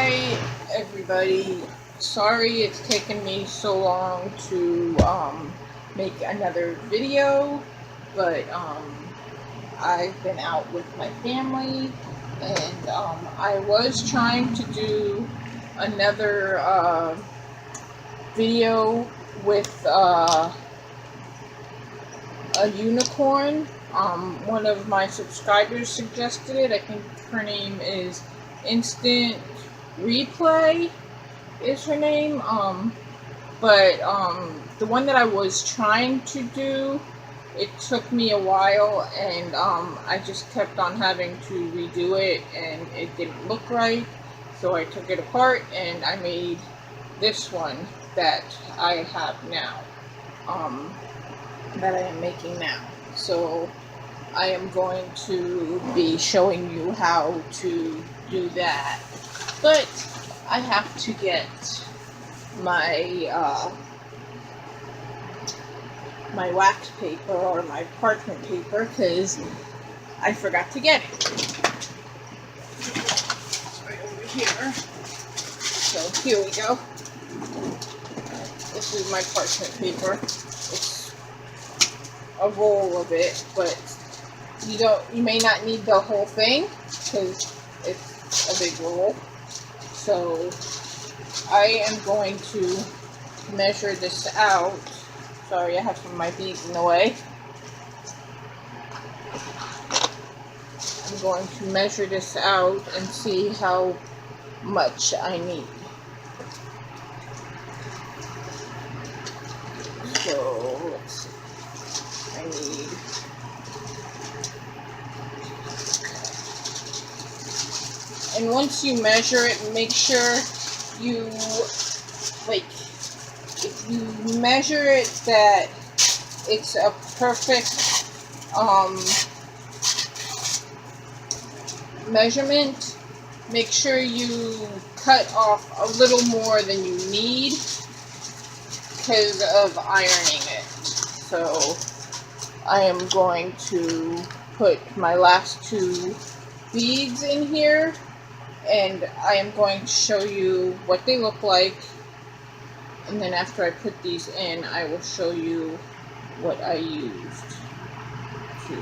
Hi everybody, sorry it's taken me so long to make another video, but I've been out with my family, and I was trying to do another video with a unicorn. One of my subscribers suggested it. I think her name is Instant Replay is her name. But the one that I was trying to do, it took me a while, and I just kept on having to redo it, and it didn't look right. So I took it apart and I made this one that I have now, that I am making now. So I am going to be showing you how to do that, but I have to get my my wax paper or my parchment paper because I forgot to get it. It's right over here. So here we go. This is my parchment paper. It's a roll of it, but you may not need the whole thing because it's a big roll. So I am going to measure this out. Sorry, I have some of my beads in the way. I'm going to measure this out and see how much I need. So let's see. I need And once you measure it, make sure you, if you measure it that it's a perfect measurement, make sure you cut off a little more than you need because of ironing it. So I am going to put my last two beads in here, and I am going to show you what they look like, and then after I put these in, I will show you what I used to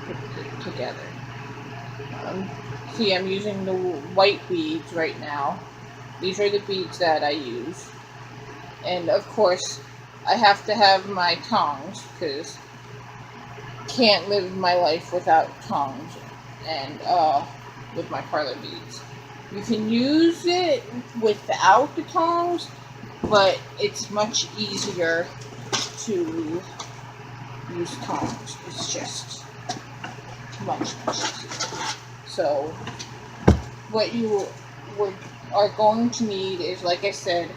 put it together. See, I'm using the white beads right now. These are the beads that I use, and of course I have to have my tongs because can't live my life without tongs, and with my perler beads. You can use it without the tongs, but it's much easier to use tongs. It's just much easier. So what you are going to need is, like I said,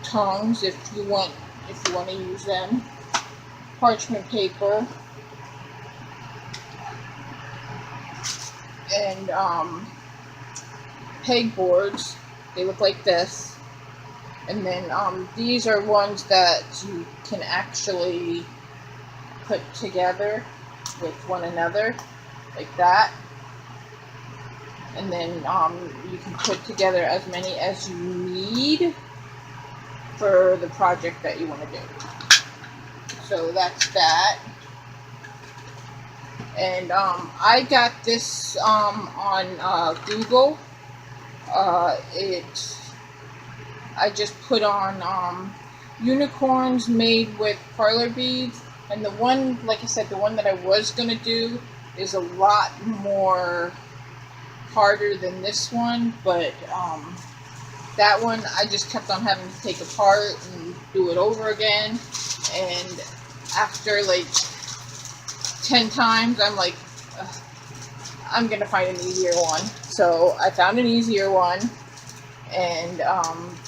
tongs if you want to use them, parchment paper, and pegboards. They look like this, and then these are ones that you can actually put together with one another like that, and then you can put together as many as you need for the project that you want to do. So that's that. And I got this on Google. I just put on unicorns made with perler beads, and the one, like I said, the one that I was gonna do is a lot more harder than this one, but that one I just kept on having to take apart and do it over again, and after like 10 times I'm like, I'm gonna find an easier one. So I found an easier one, and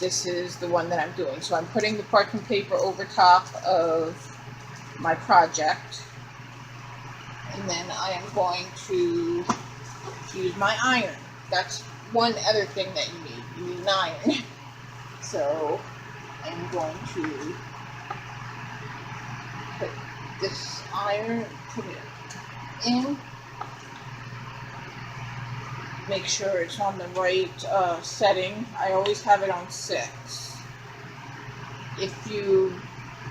this is the one that I'm doing. So I'm putting the parchment paper over top of my project, and then I am going to use my iron. That's one other thing that you need. You need an iron. So I'm going to put this iron, put it in. make sure it's on the right setting. I always have it on 6.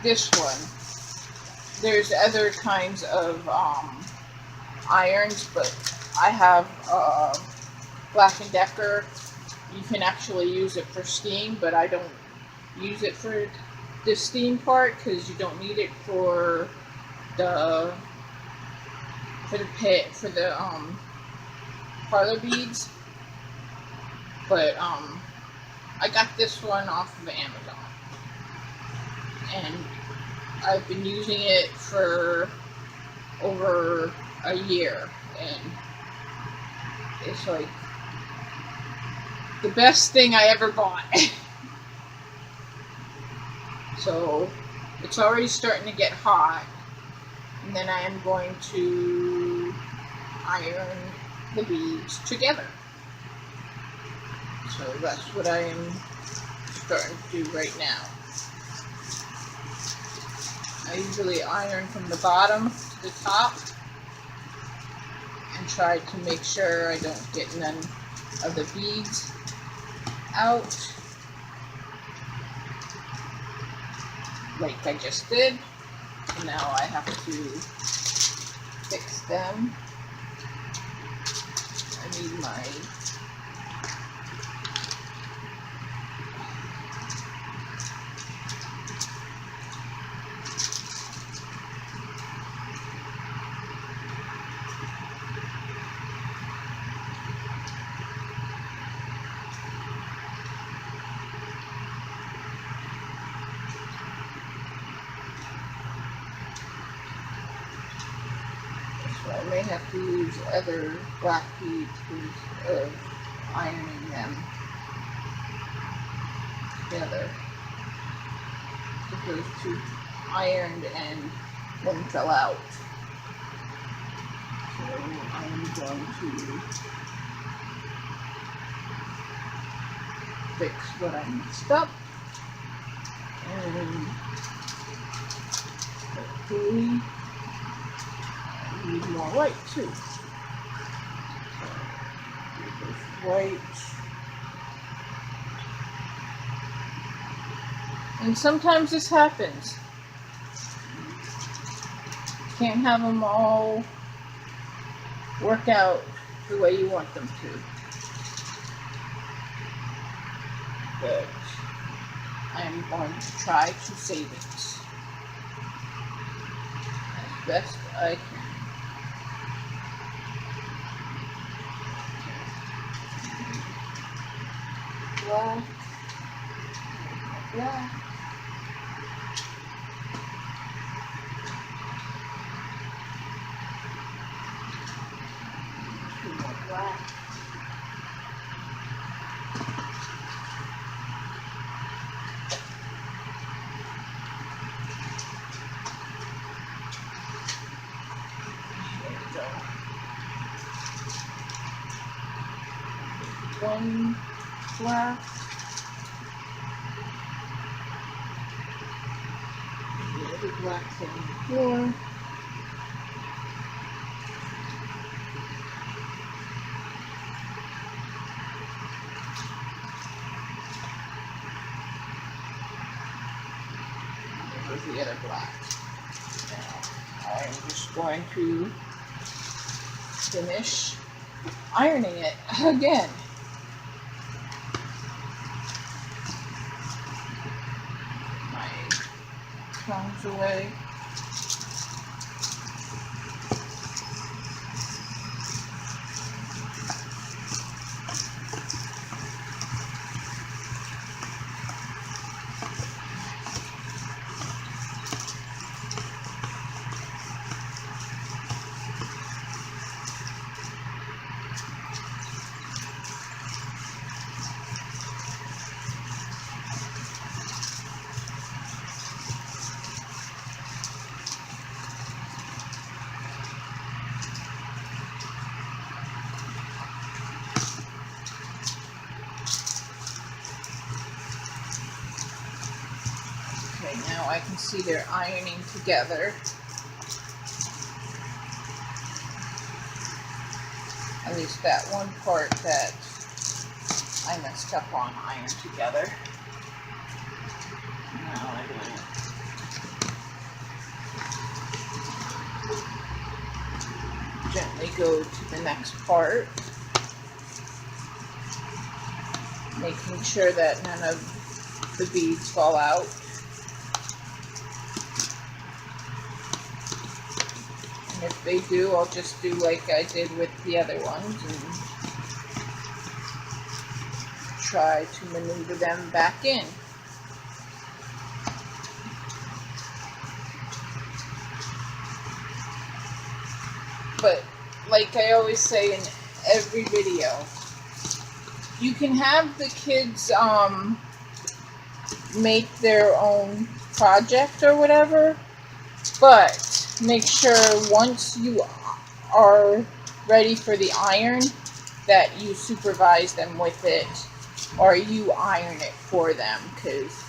This one, there's other kinds of irons, but I have Black & Decker. You can actually use it for steam, but I don't use it for the steam part because you don't need it for the parlor beads. But I got this one off of Amazon, and I've been using it for over a year, and it's like the best thing I ever bought. So it's already starting to get hot, and then I am going to iron the beads together. So that's what I am starting to do right now. I usually iron from the bottom to the top and try to make sure I don't get none of the beads out, like I just did. And now I have to fix them. I need my I may have to use other black beads of ironing them together. Those two ironed and one fell out. So I'm going to fix what I messed up, and hopefully need more white too. So this white. And sometimes this happens. Can't have them all work out the way you want them to. But I'm going to try to save it as best I can. Black, black. Two more black. There we go. One black. The other black's on the floor. There's the other black. Now I'm just going to finish ironing it again. Comes away. Okay, now I can see they're ironing together. at least that one part that I messed up on, iron together. Now I will gently go to the next part, making sure that none of the beads fall out. And if they do, I'll just do like I did with the other ones and try to maneuver them back in. But like I always say in every video, you can have the kids make their own project or whatever, but make sure once you are ready for the iron that you supervise them with it, or you iron it for them, because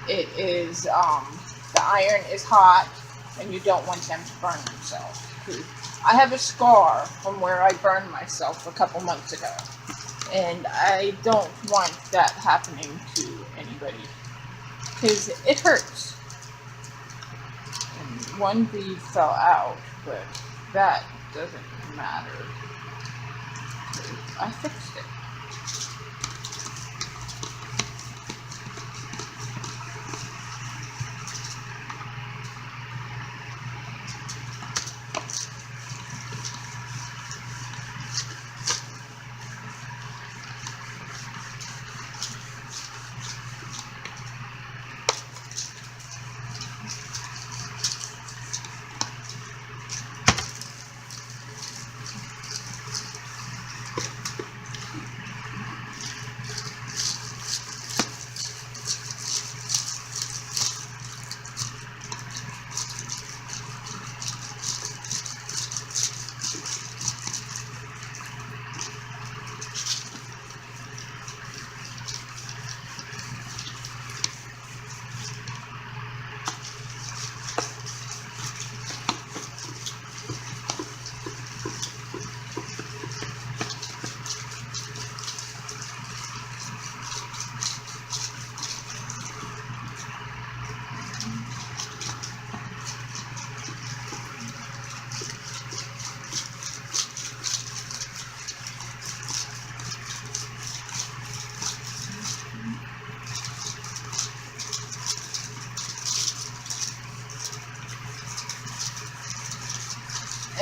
it is the iron is hot and you don't want them to burn themselves. I have a scar from where I burned myself a couple months ago, and I don't want that happening to anybody because it hurts. And one bead fell out, but that doesn't matter. I fixed it.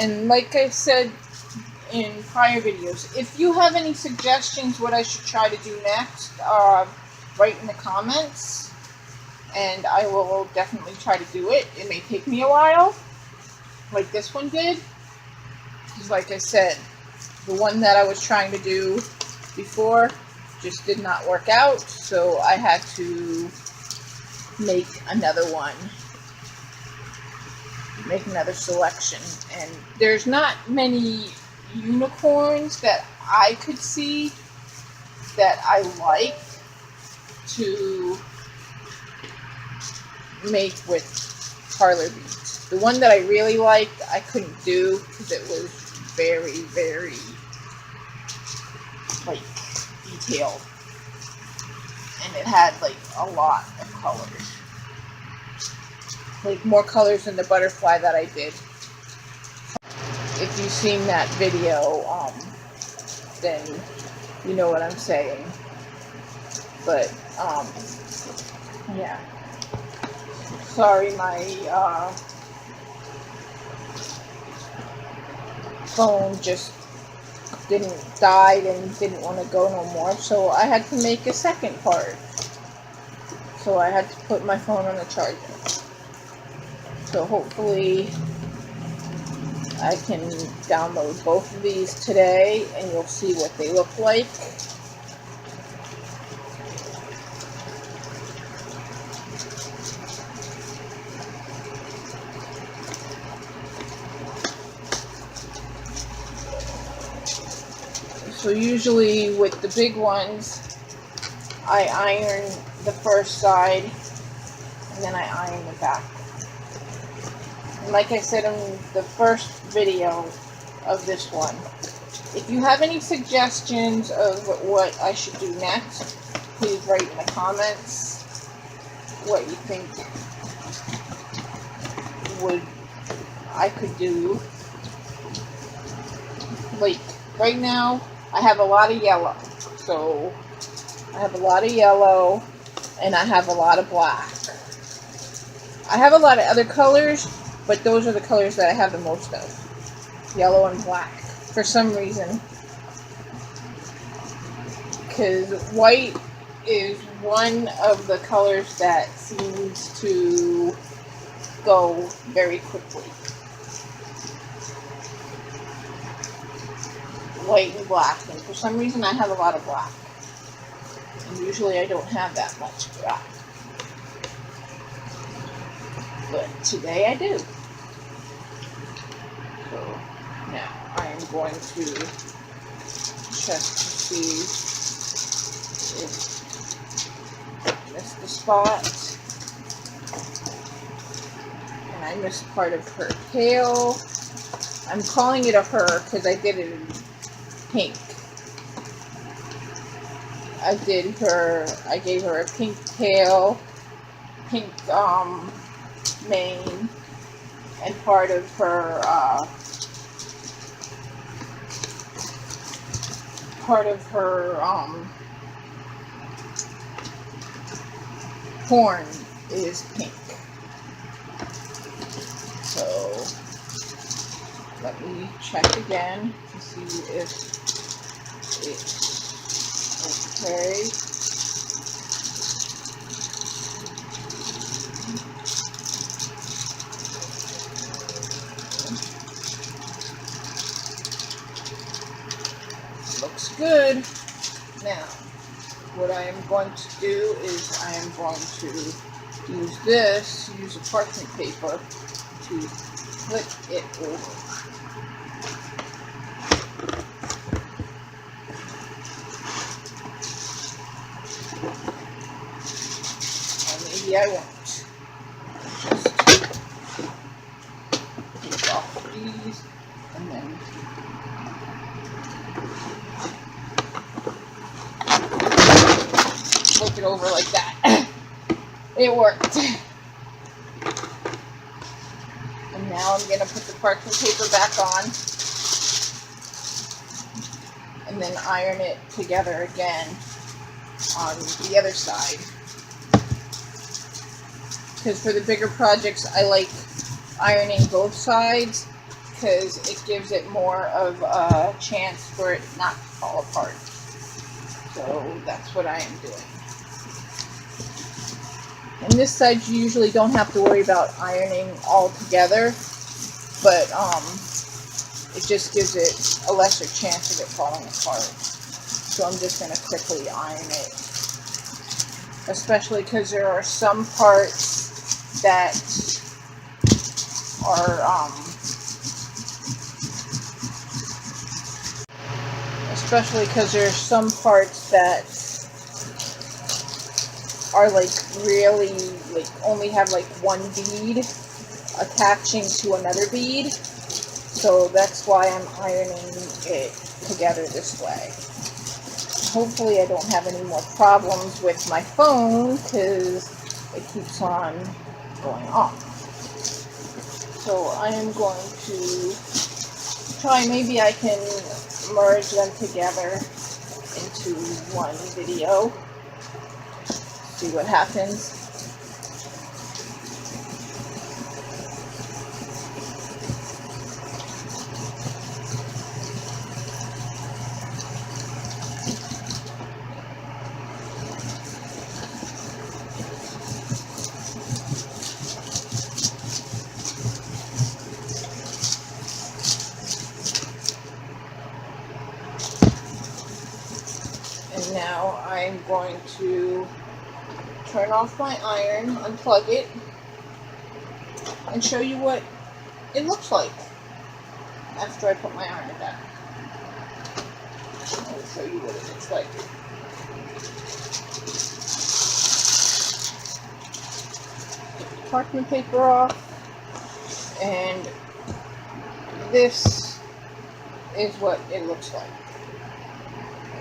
And like I said in prior videos, if you have any suggestions what I should try to do next, write in the comments, and I will definitely try to do it. It may take me a while, like this one did, because like I said, the one that I was trying to do before just did not work out, so I had to make another one. Make another selection, and there's not many unicorns that I could see that I like to make with parlor beads. The one that I really liked I couldn't do because it was very, very like detailed, and it had like a lot of colors. Like more colors than the butterfly that I did. If you've seen that video, then you know what I'm saying. But, yeah. Sorry, my, phone just died and didn't want to go no more, so I had to make a second part. So I had to put my phone on the charger. So hopefully I can download both of these today and you'll see what they look like. So usually with the big ones, I iron the first side and then I iron the back. And like I said in the first video of this one, If you have any suggestions of what I should do next, please write in the comments what you think I could do. Like, right now, I have a lot of yellow. So, I have a lot of yellow, and I have a lot of black. I have a lot of other colors, but those are the colors that I have the most of. Yellow and black. For some reason. Because white is one of the colors that seems to go very quickly. White and black, and for some reason I have a lot of black. And usually I don't have that much black. But today I do. So now I am going to check to see if I missed the spot. And I missed part of her tail. I'm calling it a her because I did it in pink. I gave her a pink tail, pink mane, and part of her horn is pink. So let me check again to see if it's okay. Looks good. Now, what I am going to do is I am going to use a parchment paper to flip it over. Or maybe I won't. Just take off these and then flip it over like that. It worked. And now I'm going to put the parchment paper back on and then iron it together again on the other side. Because for the bigger projects, I like ironing both sides because it gives it more of a chance for it not to fall apart. So that's what I am doing. And this side you usually don't have to worry about ironing all together, but it just gives it a lesser chance of it falling apart. So I'm just going to quickly iron it. Especially because there are some parts that are like really like only have like one bead attaching to another bead, so that's why I'm ironing it together this way. Hopefully I don't have any more problems with my phone because it keeps on going off. So I am going to try, maybe I can merge them together into one video. See what happens. And now I'm going to turn off my iron, unplug it, and show you what it looks like after I put my iron down. I'll show you what it looks like. Take the parchment paper off, and this is what it looks like.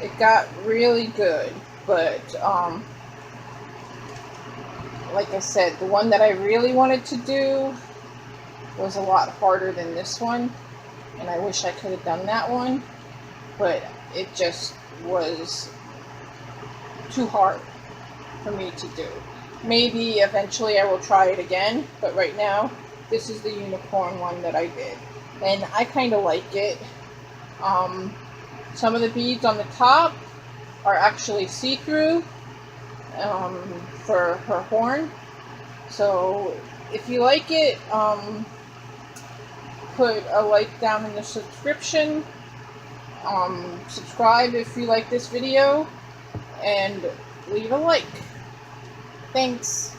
It got really good, but like I said, the one that I really wanted to do was a lot harder than this one, and I wish I could have done that one, but it just was too hard for me to do. Maybe eventually I will try it again, but right now this is the unicorn one that I did, and I kind of like it. Some of the beads on the top are actually see-through for her horn. So if you like it, put a like down in the subscription. Subscribe if you like this video, and leave a like. Thanks.